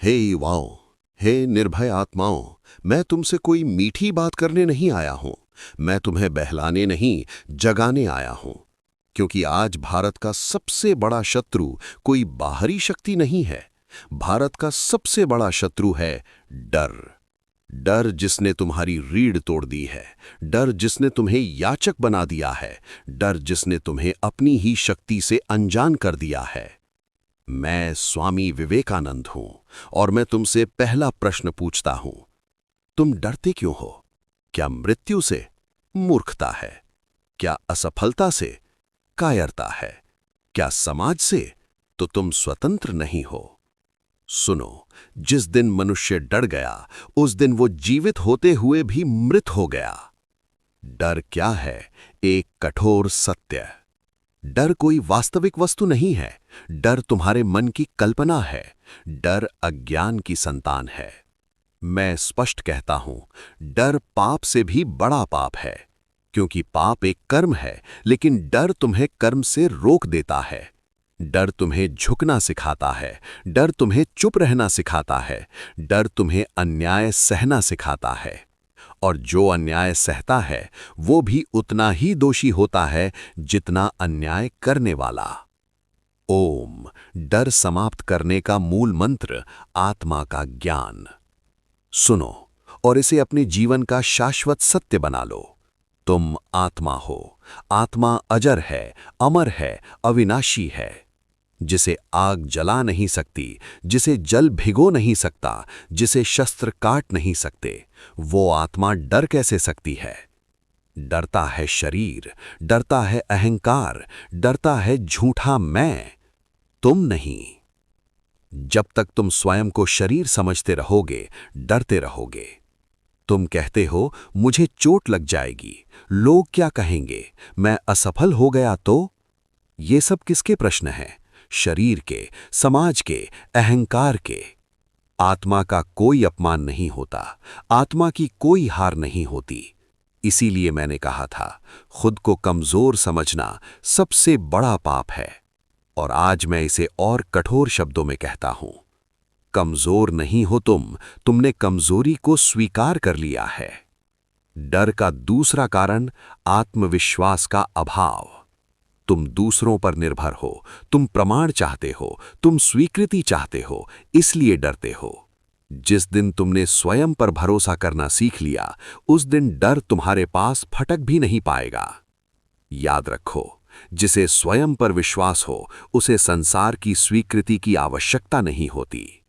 हे युवाओं, हे निर्भय आत्माओं, मैं तुमसे कोई मीठी बात करने नहीं आया हूं। मैं तुम्हें बहलाने नहीं, जगाने आया हूं। क्योंकि आज भारत का सबसे बड़ा शत्रु कोई बाहरी शक्ति नहीं है। भारत का सबसे बड़ा शत्रु है डर। डर जिसने तुम्हारी रीढ़ तोड़ दी है, डर जिसने तुम्हें याचक बना दिया है, डर जिसने तुम्हें अपनी ही शक्ति से अनजान कर दिया है। मैं स्वामी विवेकानंद हूं और मैं तुमसे पहला प्रश्न पूछता हूं, तुम डरते क्यों हो? क्या मृत्यु से? मूर्खता है। क्या असफलता से? कायरता है। क्या समाज से? तो तुम स्वतंत्र नहीं हो। सुनो, जिस दिन मनुष्य डर गया उस दिन वो जीवित होते हुए भी मृत हो गया। डर क्या है? एक कठोर सत्य। डर कोई वास्तविक वस्तु नहीं है। डर तुम्हारे मन की कल्पना है। डर अज्ञान की संतान है। मैं स्पष्ट कहता हूं, डर पाप से भी बड़ा पाप है। क्योंकि पाप एक कर्म है, लेकिन डर तुम्हें कर्म से रोक देता है। डर तुम्हें झुकना सिखाता है। डर तुम्हें चुप रहना सिखाता है। डर तुम्हें अन्याय सहना सिखाता है। और जो अन्याय सहता है वो भी उतना ही दोषी होता है जितना अन्याय करने वाला। ओम, डर समाप्त करने का मूल मंत्र, आत्मा का ज्ञान। सुनो और इसे अपने जीवन का शाश्वत सत्य बना लो। तुम आत्मा हो। आत्मा अजर है, अमर है, अविनाशी है। जिसे आग जला नहीं सकती, जिसे जल भिगो नहीं सकता, जिसे शस्त्र काट नहीं सकते, वो आत्मा डर कैसे सकती है? डरता है शरीर, डरता है अहंकार, डरता है झूठा मैं, तुम नहीं। जब तक तुम स्वयं को शरीर समझते रहोगे, डरते रहोगे। तुम कहते हो मुझे चोट लग जाएगी, लोग क्या कहेंगे, मैं असफल हो गया तो? ये सब किसके प्रश्न हैं? शरीर के, समाज के, अहंकार के। आत्मा का कोई अपमान नहीं होता। आत्मा की कोई हार नहीं होती। इसीलिए मैंने कहा था, खुद को कमजोर समझना सबसे बड़ा पाप है। और आज मैं इसे और कठोर शब्दों में कहता हूं, कमजोर नहीं हो तुमने कमजोरी को स्वीकार कर लिया है। डर का दूसरा कारण आत्मविश्वास का अभाव। तुम दूसरों पर निर्भर हो, तुम प्रमाण चाहते हो, तुम स्वीकृति चाहते हो, इसलिए डरते हो। जिस दिन तुमने स्वयं पर भरोसा करना सीख लिया, उस दिन डर तुम्हारे पास फटक भी नहीं पाएगा। याद रखो, जिसे स्वयं पर विश्वास हो, उसे संसार की स्वीकृति की आवश्यकता नहीं होती।